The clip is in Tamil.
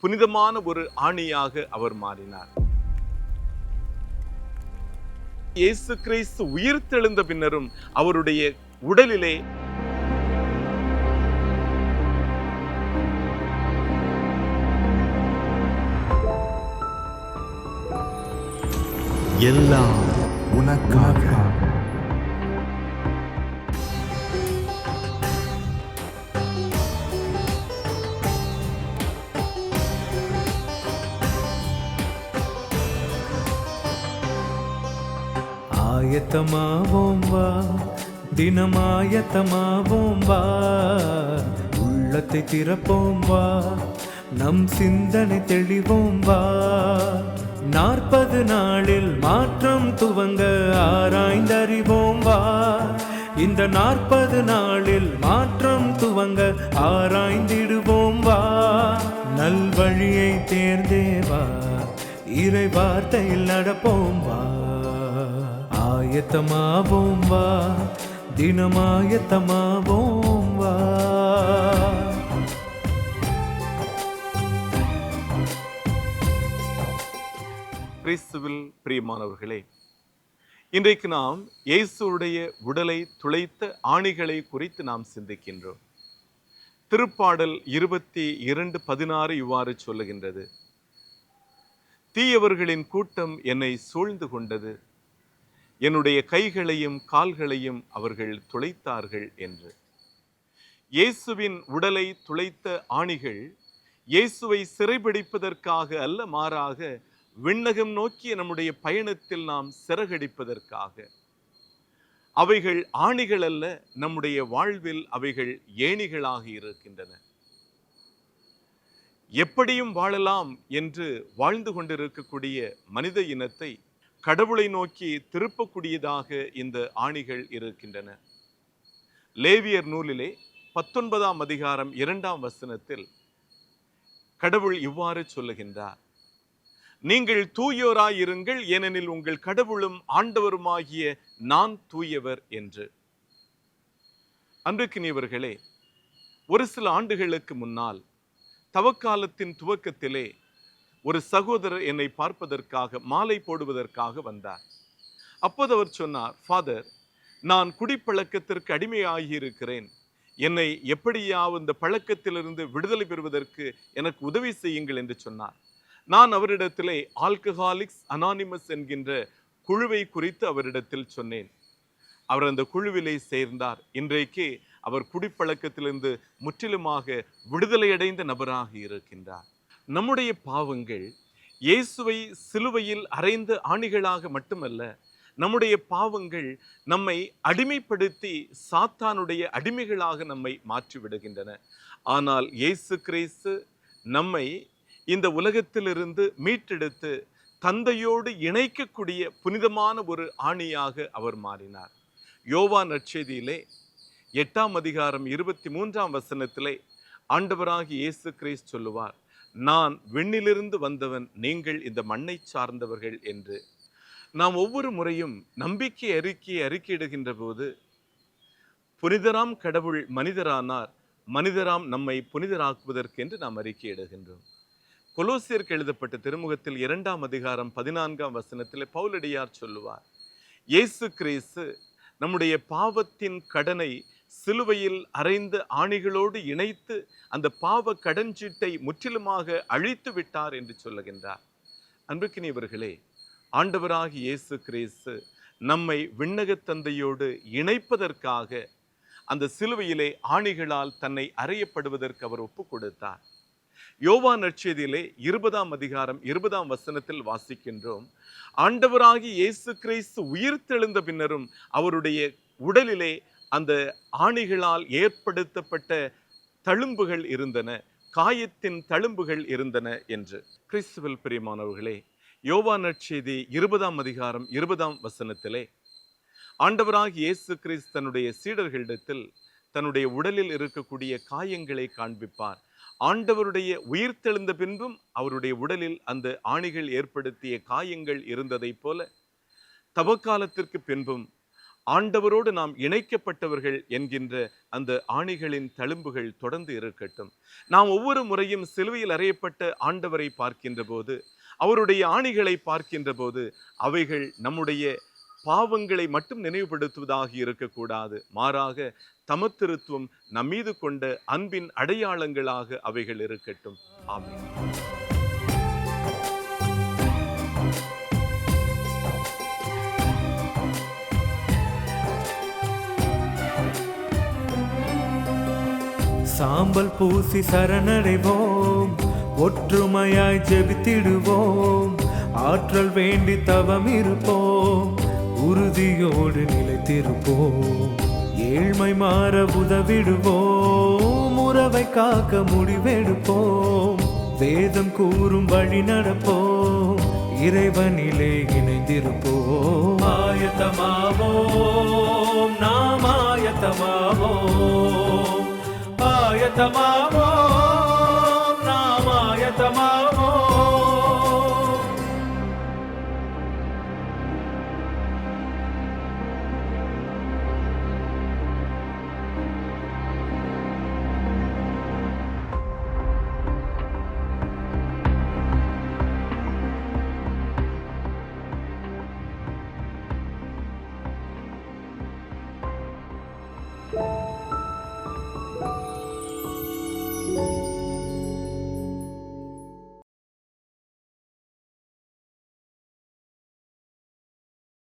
புனிதமான ஒரு ஆணியாக அவர் மாறினார். இயேசு கிறிஸ்து உயிர்த்தெழுந்த பின்னரும் அவருடைய உடலிலே எல்லாம் உனக்காக. ஆயத்தமாவோம் வா, தினமாயத்தமாவோம் வா, உள்ளத்தை திறப்போம் வா, நம் சிந்தனை தெளிவோம் வா. 40 நாளில் மாற்றம் துவங்க ஆராய்ந்தறிவோம் வா. இந்த 40 நாளில் மாற்றம் துவங்க ஆராய்ந்திடுவோம் வா. நல்வழியை தேர்ந்தேவா, இறை வார்த்தையில் நடப்போம் வா. ஆயத்தமாவோம் வா, தினமாயத்தமாவோம் வா. கிறிஸ்துவில் பிரியமானவர்களே, இன்றைக்கு நாம் இயேசுடைய உடலை துளைத்த ஆணிகளை குறித்து நாம் சிந்திக்கின்றோம். திருப்பாடல் 22:16 இவ்வாறு சொல்லுகின்றது: தீயவர்களின் கூட்டம் என்னை சூழ்ந்து கொண்டது, என்னுடைய கைகளையும் கால்களையும் அவர்கள் துளைத்தார்கள் என்று. இயேசுவின் உடலை துளைத்த ஆணிகள் இயேசுவை சிறைபிடிப்பதற்காக அல்ல, மாறாக விண்ணகம் நோக்கிய நம்முடைய பயணத்தில் நாம் சிறகடிப்பதற்காக. அவைகள் ஆணிகள் அல்ல, நம்முடைய வாழ்வில் அவைகள் ஏணிகளாக இருக்கின்றன. எப்படியும் வாழலாம் என்று வாழ்ந்து கொண்டிருக்கக்கூடிய மனித இனத்தை கடவுளை நோக்கி திருப்பக்கூடியதாக இந்த ஆணிகள் இருக்கின்றன. லேவியர் நூலிலே 19ஆம் அதிகாரம் 2ஆம் வசனத்தில் கடவுள் இவ்வாறு சொல்லுகின்றார்: நீங்கள் தூயோராயிருங்கள், ஏனெனில் உங்கள் கடவுளும் ஆண்டவருமாகிய நான் தூயவர் என்று. அன்பிற்கினியவர்களே, ஒரு சில ஆண்டுகளுக்கு முன்னால் தவக்காலத்தின் துவக்கத்திலே ஒரு சகோதரர் என்னை பார்ப்பதற்காக, மாலை போடுவதற்காக வந்தார். அப்போது அவர் சொன்னார்: ஃபாதர், நான் குடிப்பழக்கத்திற்கு அடிமையாகி இருக்கிறேன், என்னை எப்படியாவது இந்த பழக்கத்திலிருந்து விடுதலை பெறுவதற்கு எனக்கு உதவி செய்யுங்கள் என்று சொன்னார். நான் அவரிடத்திலே ஆல்கஹாலிக்ஸ் அனானிமஸ் என்கின்ற குழுவை குறித்து அவரிடத்தில் சொன்னேன். அவர் அந்த குழுவிலே சேர்ந்தார். இன்றைக்கு அவர் குடிப்பழக்கத்திலிருந்து முற்றிலுமாக விடுதலையடைந்த நபராக இருக்கின்றார். நம்முடைய பாவங்கள் இயேசுவை சிலுவையில் அறைந்த ஆணிகளாக மட்டுமல்ல, நம்முடைய பாவங்கள் நம்மை அடிமைப்படுத்தி சாத்தானுடைய அடிமைகளாக நம்மை மாற்றிவிடுகின்றன. ஆனால் இயேசு கிறிஸ்து நம்மை இந்த உலகத்திலிருந்து மீட்டெடுத்து தந்தையோடு இணைக்கக்கூடிய புனிதமான ஒரு ஆணியாக அவர் மாறினார். யோவான் நற்செய்தியிலே 8ஆம் அதிகாரம் 23ஆம் வசனத்திலே ஆண்டவராகிய இயேசு கிறிஸ்து சொல்லுவார்: நான் விண்ணிலிருந்து வந்தவன், நீங்கள் இந்த மண்ணை சார்ந்தவர்கள் என்று. நாம் ஒவ்வொரு முறையும் நம்பிக்கை அறிக்கையிடுகின்ற போது, புனிதராம் கடவுள் மனிதரானார், மனிதராம் நம்மை புனிதராக்குவதற்கு என்று நாம் அறிக்கையிடுகின்றோம். கொலோசியருக்கு எழுதப்பட்ட திருமுகத்தில் 2ஆம் அதிகாரம் 14ஆம் வசனத்தில் பவுலடியார் சொல்லுவார்: இயேசு கிறிஸ்து நம்முடைய பாவத்தின் கடனை சிலுவையில் அறைந்த ஆணிகளோடு இணைத்து அந்த பாவ கடன்சீட்டை முற்றிலுமாக அழித்து விட்டார் என்று சொல்லுகின்றார். அன்புக்கினியவர்களே, ஆண்டவராகிய இயேசு கிறிஸ்து நம்மை விண்ணகத் தந்தையோடு இணைப்பதற்காக அந்த சிலுவையிலே ஆணிகளால் தன்னை அறையப்படுவதற்கு அவர் ஒப்பு கொடுத்தார். யோவான் நற்செய்தியிலே 20ஆம் அதிகாரம் 20ஆம் வசனத்தில் வாசிக்கின்றோம்: ஆண்டவராகிய இயேசு கிறிஸ்து உயிர்த்தெழுந்த பின்னரும் அவருடைய உடலிலே அந்த ஆணிகளால் ஏற்படுத்தப்பட்ட தழும்புகள் இருந்தன, காயத்தின் தழும்புகள் இருந்தன என்று. கிறிஸ்துவில் பிரியமானவர்களே, யோவான் நற்செய்தி 20ஆம் அதிகாரம் 20ஆம் வசனத்திலே ஆண்டவராகிய இயேசு கிறிஸ்து தன்னுடைய சீடர்களிடத்தில் தன்னுடைய உடலில் இருக்கக்கூடிய காயங்களை காண்பிப்பார். ஆண்டவருடைய உயிர்த்தெழுந்த பின்பும் அவருடைய உடலில் அந்த ஆணிகள் ஏற்படுத்திய காயங்கள் இருந்ததை போல, தவக்காலத்திற்கு பின்பும் ஆண்டவரோடு நாம் இணைக்கப்பட்டவர்கள் என்கின்ற அந்த ஆணிகளின் தழும்புகள் தொடர்ந்து இருக்கட்டும். நாம் ஒவ்வொரு முறையும் சிலுவையில் அறையப்பட்ட ஆண்டவரை பார்க்கின்ற போது, அவருடைய ஆணிகளை பார்க்கின்ற போது, அவைகள் நம்முடைய பாவங்களை மட்டும் நினைவுபடுத்துவதாக இருக்கக்கூடாது. மாறாக தமத்திருத்துவம் நம்மீது கொண்ட அன்பின் அடையாளங்களாக அவைகள் இருக்கட்டும். ஆமென். சாம்பல் பூசி சரணடைவோம், ஒற்றுமையாய் ஜெபித்திடுவோம், ஆற்றல் வேண்டி தவம் இருப்போம், உறுதியோடு நிலைத்திருப்போம், ஏழ்மை மாற உதவிடுவோம், உறவை காக்க முடிவெடுப்போம், வேதம் கூறும் வழி நடப்போம், இறைவனிலே இணைந்திருப்போம். ஆயத்தமாவோம், நாம் ஆயத்தமாவோம், ஆயத்தமாவோம், நாம் ஆயத்தமாவோம்.